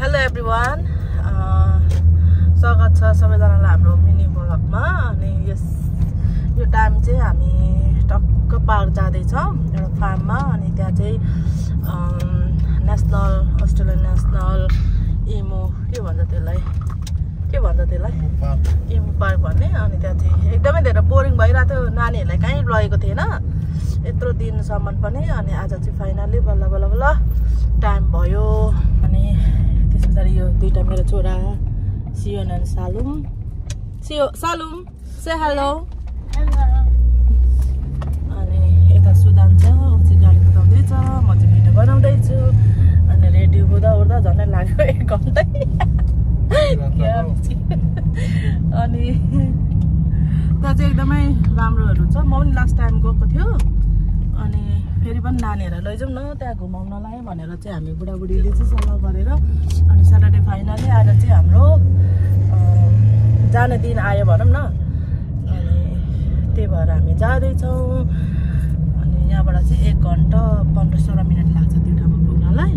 Hello everyone, स्वागत छ सबैजनालाई हाम्रो मिनी ब्लगमा। अनि यो टाइम चाहिँ हामी टक्क पार्क जाँदैछौँ एउटा फार्ममा। अनि त्यहाँ चाहिँ अस्ट्रेलियन नेसनल इमु के भन्छ त्यसलाई इमु पार्क भन्ने। अनि त्यहाँ चाहिँ एकदमै धेरै बोरिङ भइरहेको थियो, नानीहरूलाई कहीँ लगेको थिएन यत्रो दिनसम्म पनि। अनि आज चाहिँ फाइनल्ली बल्ल बल्ल टाइम भयो। अनि त्यस पछाडि यो दुईटा मेरो छोरा सियोन एन्ड सालुम से हेलो। अनि यता सुदान छ, ऊ चाहिँ गाडी कुदाउँदैछ, म चाहिँ भिडियो बनाउँदैछु। अनि रेडी हुँदा झनै लाग्यो 1 घन्टा। अनि त्यहाँ चाहिँ एकदमै राम्रोहरू छ। म पनि लास्ट टाइम गएको थियो। अनि फेरि पनि नानीहरूलाई लैजाउँ न त्यहाँ घुमाउनलाई भनेर चाहिँ हामी बुढाबुढीले चाहिँ सल्लाह गरेर अनि स्याटरडे फाइनली आज चाहिँ हाम्रो जाने दिन आयो भनौँ न। अनि त्यही भएर हामी जाँदैछौँ। अनि यहाँबाट चाहिँ 1 घन्टा 15-16 मिनट लाग्छ त्यो ठाउँमा पुग्नलाई।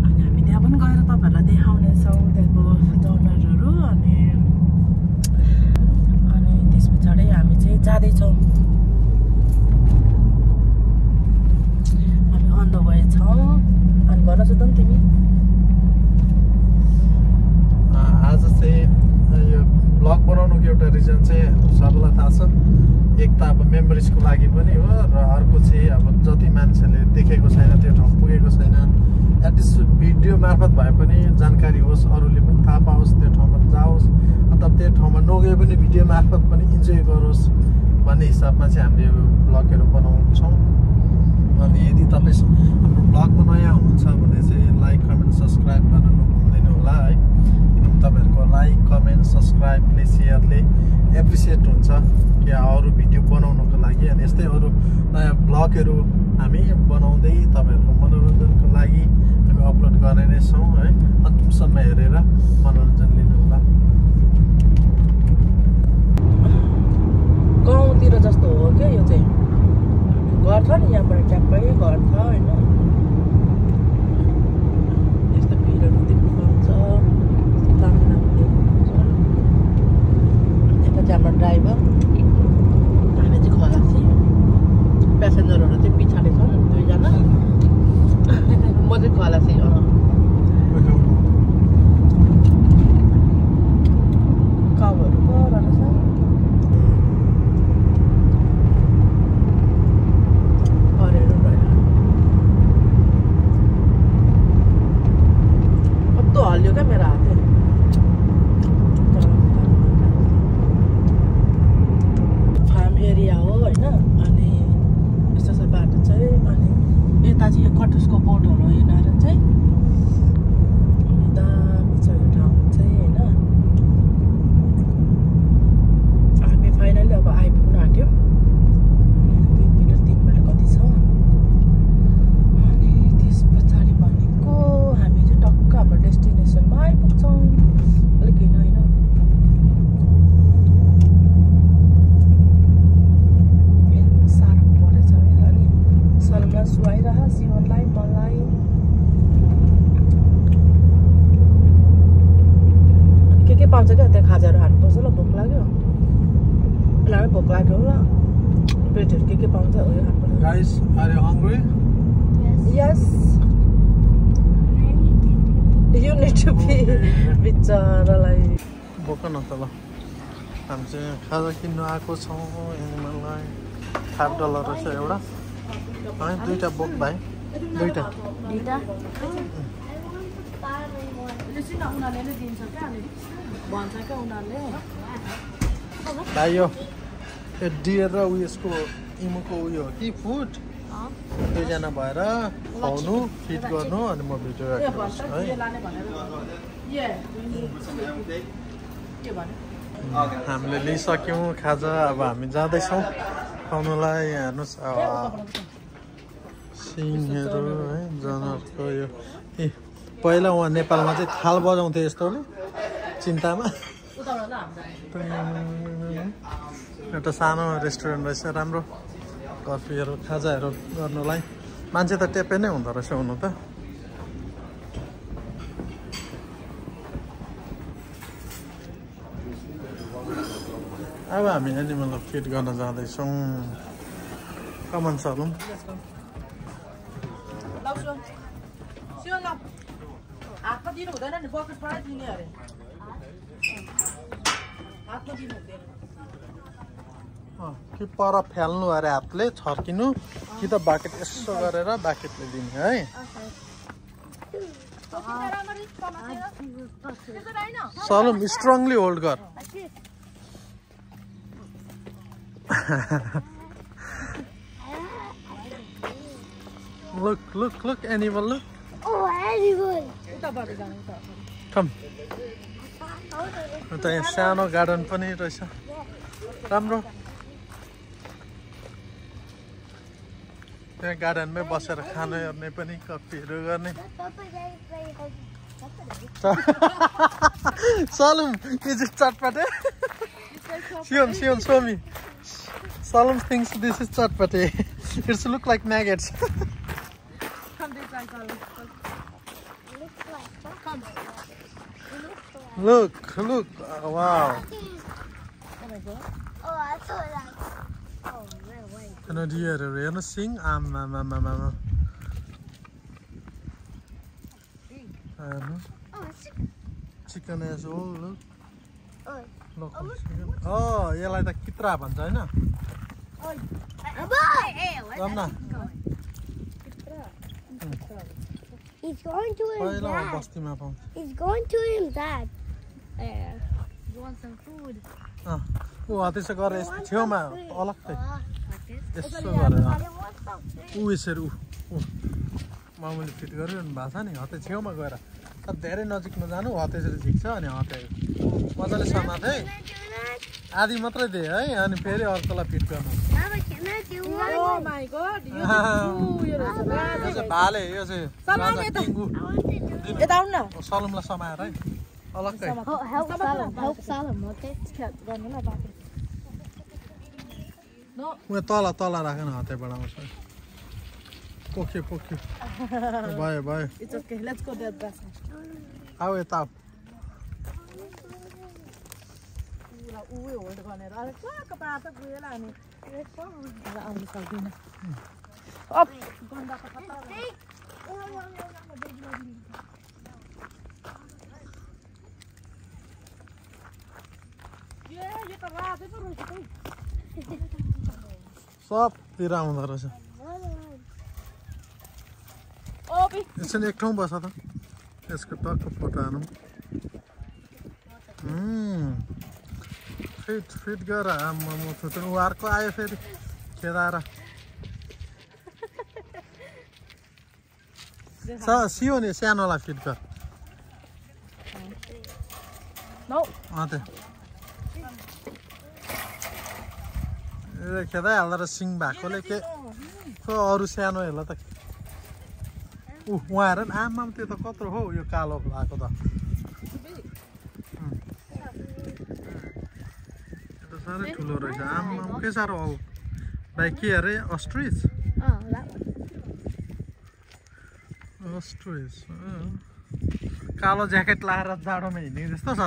अनि हामी त्यहाँ पनि गएर तपाईँहरूलाई देखाउनेछौँ त्यहाँको जनावरहरू। अनि त्यस पछाडि हामी चाहिँ जाँदैछौँ। अन्त भएछौँ। अनि भन सुधन तिमी आज चाहिँ यो ब्लग बनाउनुको एउटा रिजन चाहिँ सबैलाई थाहा छ। एक त अब मेमोरिजको लागि पनि हो, र अर्को चाहिँ अब जति मान्छेले देखेको छैन, त्यो ठाउँ पुगेको छैन, एटलिस्ट भिडियो मार्फत भए पनि जानकारी होस्, अरूले पनि थाहा पाओस्, त्यो ठाउँमा जाओस्, अथवा त्यो ठाउँमा नगए पनि भिडियो मार्फत पनि इन्जोय गरोस् भन्ने हिसाबमा चाहिँ हामीले यो ब्लगहरू बनाउँछौँ। अनि यदि तपाईँ हाम्रो ब्लगमा नयाँ हुनुहुन्छ भने चाहिँ लाइक कमेन्ट सब्सक्राइब गर्न नभुल्दैन होला है। तपाईँहरूको लाइक कमेन्ट सब्सक्राइबले सेयरले एप्रिसिएट हुन्छ कि अरू भिडियो बनाउनुको लागि। अनि यस्तै अरू नयाँ ब्लगहरू हामी बनाउँदै तपाईँहरूको मनोरञ्जनको लागि हामी अपलोड गर्ने नै छौँ है। अन्तिमसम्म हेरेर मनोरञ्जन लिनु होला। गाउँतिर जस्तो हो क्या यो चाहिँ, घर छ नि यहाँबाट ट्याक्कै घर छ होइन। यस्तो भिरहरू देख्नु पाउँछ, राम्रो देख्नुहुन्छ। यता चाहिँ हाम्रो ड्राइभर, हामी चाहिँ खलासी, प्यासेन्जरहरू चाहिँ पछाडि छन् 2 जना। म चाहिँ खलासी। काउहरू परेर छ। हल्यो क्या मेरो हात। फार्म एरिया हो होइन। अनि यस्तो छ बाटो चाहिँ। अनि यता चाहिँ यो कटुसको बोटहरू हिँडेर चाहिँ दामी छ यो ठाउँ चाहिँ होइन। हामी फाइनली अब आइपुग्न आँट्यौँ। 2 मिनट 3 मिनट कति छ। अनि त्यस पछाडि भनेको हामी चाहिँ टक्क हाम्रो डेस्टिनेसनमा आइपुग्छौँ। अलिक हिँड होइन, साह्रो परेछ होइन। अनि सलमान सुहाइरह सिवनलाई मलाई। अनि के पाउँछ क्या त्यहाँ खाजाहरू खानुपर्छ ल, भोक लाग्यो। उसलाई भोक लाग्यो ल, पेटहरू के पाउँछ हो यो खानुपर्छ। Guys, are you hungry? Yes. You need to be बिचरालाई बोक न त ल। हामी चाहिँ खाजा किन्नु आएको छौँ। मलाई $5 रहेछ एउटा है। 2टा बोक भाइ, 2टा। उनीहरूले नै दिन्छ क्या, अनि भन्छ क्या उनीहरूले। भाइ यो डियर र उयसको इमुको उयो हो कि फुड 2 जना भएर खुवाउनु फिट गर्नु। अनि म भिडियो राख्छु है। हामीले लिइसक्यौँ खाजा। अब हामी जाँदैछौँ खुवाउनुलाई। हेर्नुहोस् सिङहरू है, जनावरको यो। पहिला उहाँ नेपालमा चाहिँ थाल बजाउँथ्यो यस्तो नि चिन्तामा। एउटा सानो रेस्टुरेन्ट रहेछ, राम्रो कफीहरू खाजाहरू गर्नुलाई। मान्छे त टेपे नै हुँदो रहेछ हुनु त। अब हामी एनिमल फिट गर्न जाँदैछौँ कमन सलुम हातमा दिनु हुँदैन नि बकेटबाटै दिने अरे हातमा दिनु हुँदैन कि पर फ्याल्नु अरे हातले छर्किनु कि त बाकेट यसो गरेर बाकेटले दिने है सलुम स्ट्रङली होल्ड गर look animal look animal come त यहाँ सानो गार्डन पनि रहेछ राम्रो त्यहाँ गार्डनमै बसेर खाने गर्ने पनि कफीहरू गर्ने सलुम इज इट चटपटे Sion, show me. Salum thinks this is chatpati. It's look like maggots. Come this way, Salum. Come. Look. Oh, wow. Oh my god. Oh, I saw that. Oh, wait. Can I hear you sing? Chicken as well, look. Oh, यसलाई त कित्रा भन्छ हैन He's going to his dad. बस्तीमा पाउँछ He's going to his dad. You want some food? ऊ त्यसो गरे छेउमा अलग्गै यसो गरेर ऊ यसरी ऊ मामुली फिट गरिरहनु भएको छ नि हते छेउमा गएर धेरै नजिकमा जानु हो त्यसरी झिक्छ अनि हते मजाले समाते आधी मात्रै दे है अनि फेरि अर्कोलाई फिट गर्नु Oh my god. यो भाले यो चाहिँ राजा टिङ्गु यता आउन न सलुमलाई समाएर है अलग्गै Help Salem, okay? No. उ तल राख न हते बढाउँछ पोख्यो भयो It's okay. Let's go there, Brasa. आऊ यता उयो होल्ड गरेर अरे कहाँ कपडा त गयो होला अनि आउनु सक्दैन अप गन्दा त कता यो त रातै पो रहेछ है सबतिर आउँदो रहेछ यसरी एक ठाउँ बस त यसको टक्क फोटो हानौँ फिट गर आम्मा थुत्रो उ अर्को आयो फेरि खेदाएर सियो नि सानोलाई फिट गर खेदाइहाल्दो रहेछ सिङ भएकोले के अरू सानोहरूलाई त उहाँ हेर न आमाम त्यो त कत्रो हो यो कालो भएको त साह्रै ठुलो रहेछ आमाम के साह्रो औ भाइ के अरे अस्ट्रिच कालो ज्याकेट लगाएर जाडोमा हिँड्ने जस्तो छ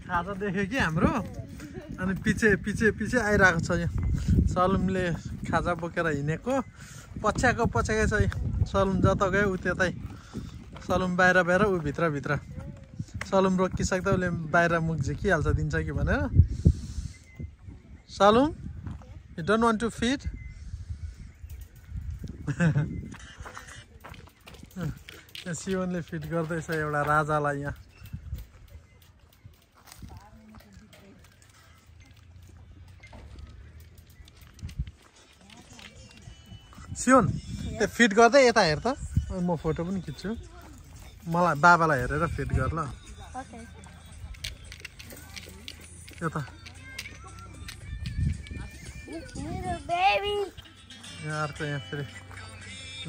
खाजा देख्यो कि हाम्रो अनि पछि आइरहेको छ यो सलुमले खाजा बोकेर हिँडेको पछ्याएको छ सलुम जता गयो उ त्यतै सलुम बाहिर ऊ भित्र सलुम रोकिसक्दा उसले बाहिर मुख झिकिहाल्छ दिन्छ कि भनेर सलुम you don't want to feed सिवनले फिट गर्दैछ एउटा राजालाई यहाँ सियोन त्यो फिट गर्दै यता हेर त म फोटो पनि खिच्छु मलाई बाबालाई हेरेर फिट गर ल यता यहाँ अर्को यहाँ फेरि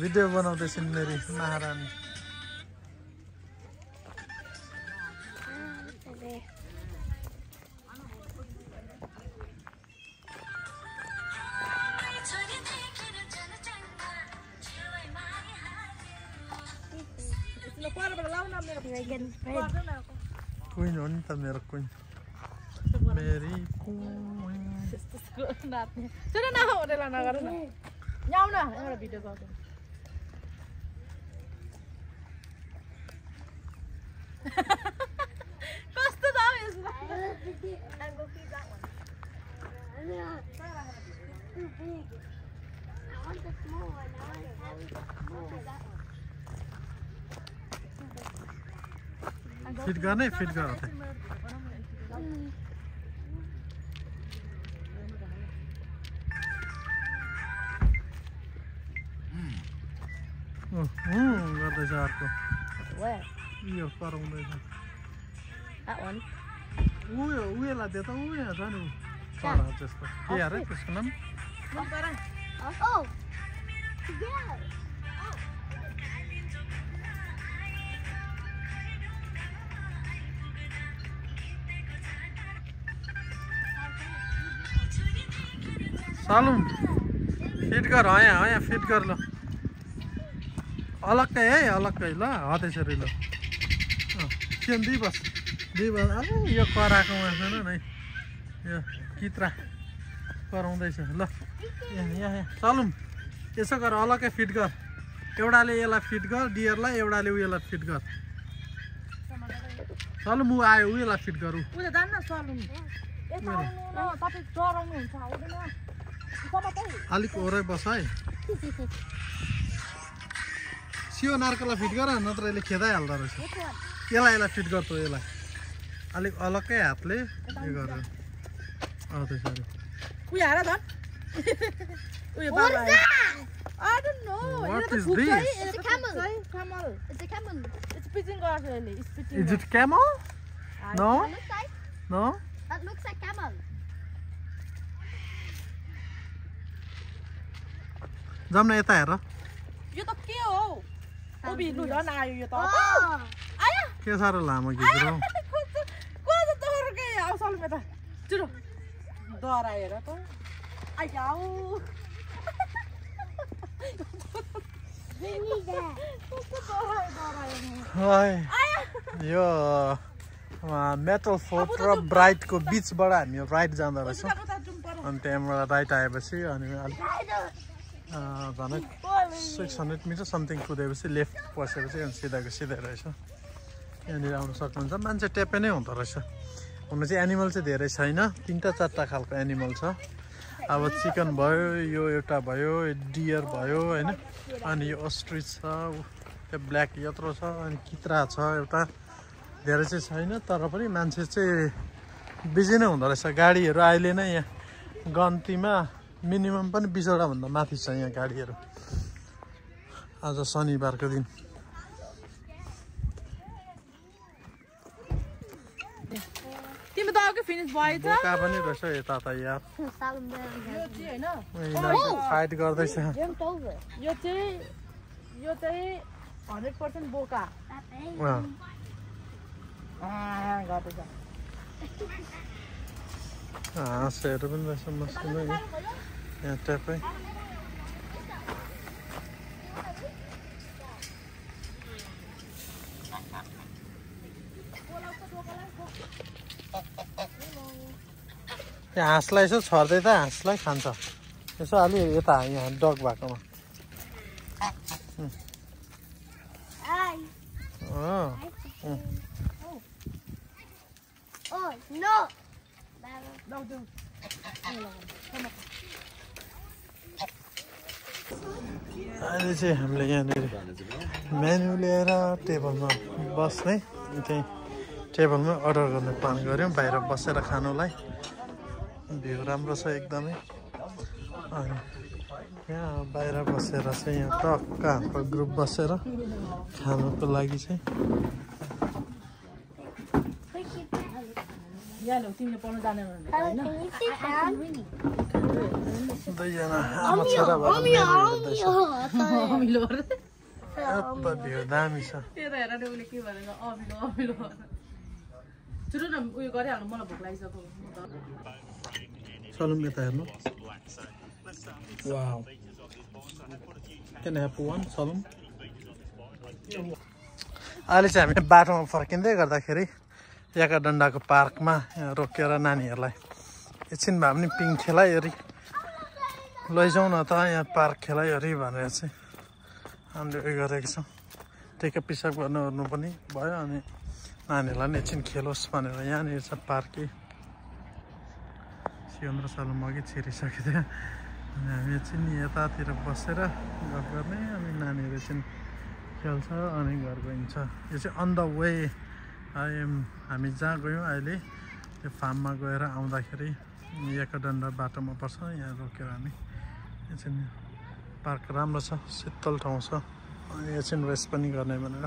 भिडियो बनाउँदैछन् मेरी महारानी Dragon friend. Queen हो नि त मेरो queen. मेरी queen. सुन न होटेल नगर न यहाँ आउन एउटा भिडियो गर्छु कस्तो छ यसमा फिट गर्ने फिट गर गर्दैछ अर्को यो कराउँदैछ उयोलाई दे त उयो छ नि चरा जस्तो के अरे त्यसको नाम Oh! Yeah! सालुम फिट गर यहाँ फिट गर ल अलग्गै है अलग्गै ल हो त्यसरी ल केम दुई बस यो कराएको छैन नि यो कित्रा कराउँदैछ ल यहाँ सालुम यसो गर अलग्गै फिट गर एउटाले यसलाई फिट गर डियरलाई एउटाले उयोलाई फिट गर सालुम ऊ आयो उयोलाई फिट गर उयो जान्न सालुम यता आउनु न तपाईँ डराउनु हुन्छ आउँदैन अलिक ओरै बस है सियो नार्कोलाई फिट गर नत्र यसले खेदाइहाल्दो रहेछ यसलाई फिट गर्छ यसलाई अलिक अलग्गै हातले उयो गरेर त्यसरी उयो हार झन् उयो बाबा I don't know. What is this? It's a camel. Camel. It's a camel. It's pitching actually. It's pitching. Is it camel? No? That looks like. No? That looks like camel. जाम न यता हेर यो त के हो ओबी लु झन् आयो यो त आयो के साह्रो लामो घिच्रो को त दौडकै आउ सालुम यता चुरो डराएर त आइयाउ यो मेटल फोर्ट र ब्राइटको बिचबाट हामी राइट जाँदो रहेछौँ अनि त्यहाँबाट राइट आएपछि अनि अलिक झन् 600 मिटर समथिङ कुदेपछि लेफ्ट पसेपछि अनि सिधाको सिधै रहेछ यहाँनिर आउनु सक्नुहुन्छ मान्छे टेपे नै हुँदो रहेछ हुन चाहिँ एनिमल चाहिँ धेरै छैन 3-4 खालको एनिमल छ अब चिकन भयो यो एउटा भयो डियर भयो होइन अनि यो अस्ट्रिच छ त्यो ब्ल्याक यत्रो छ अनि कित्रा छ एउटा धेरै चाहिँ छैन तर पनि मान्छे चाहिँ बिजी नै हुँदो रहेछ गाडीहरू अहिले नै यहाँ गन्तीमा मिनिमम पनि 20वटा भन्दा माथि छ यहाँ गाडीहरू आज शनिबारको दिन तिमी त अघि फिनिस भयो त बोका पनि रहेछ यता त यार फाइट गर्दैछ यो चाहिँ 100% बोका गर्दैछ हाँसहरू पनि रहेछ मस्किलो यहाँ ट्यापै यहाँ हाँसलाई यसो छर्दै त हाँसलाई खान्छ यसो अलि यता यहाँ डग भएकोमा अहिले चाहिँ हामीले यहाँनिर मेन्यु लिएर टेबलमा बस्ने त्यहीँ टेबलमै अर्डर गर्ने प्लान गऱ्यौँ बाहिर बसेर खानुलाई भ्यू राम्रो छ एकदमै अनि यहाँ बाहिर बसेर चाहिँ यहाँ टक्क हाम्रो ग्रुप बसेर खानुको लागि चाहिँ दुईजना आमा छोरा भ्यू दामी छ चुरो न उयो गरिहाल्नु मलाई भोक लागिसक्यो Salum यता हेर्नु wow Can I have one Salum अहिले चाहिँ हामी बाटोमा फर्किँदै गर्दाखेरि याकाडन्डाको पार्कमा यहाँ रोकेर नानीहरूलाई एकछिन भए पनि पिङ खेलाइवरी लैजाउँ न त यहाँ पार्क खेलाइवरी भनेर चाहिँ हामीले उयो गरेको छौँ। टेका पिसाब गर्नु पनि भयो अनि नानीहरूलाई पनि एकछिन खेलोस् भनेर यहाँनिर छ पार्कै। सिकन्दर सालमा अघि छिरिसकेको थियो अनि हामी एकछिन यतातिर बसेर गफ गर्ने अनि नानीहरू एकछिन खेल्छ अनि घर गइन्छ। यो चाहिँ अन द वे हामी जहाँ गयौँ अहिले त्यो फार्ममा गएर आउँदाखेरि याकाडन्डा बाटोमा पर्छ। यहाँ रोकेर हामी एकछिन पार्क राम्रो छ, शीतल ठाउँ छ अनि एकछिन रेस्ट पनि गर्ने भनेर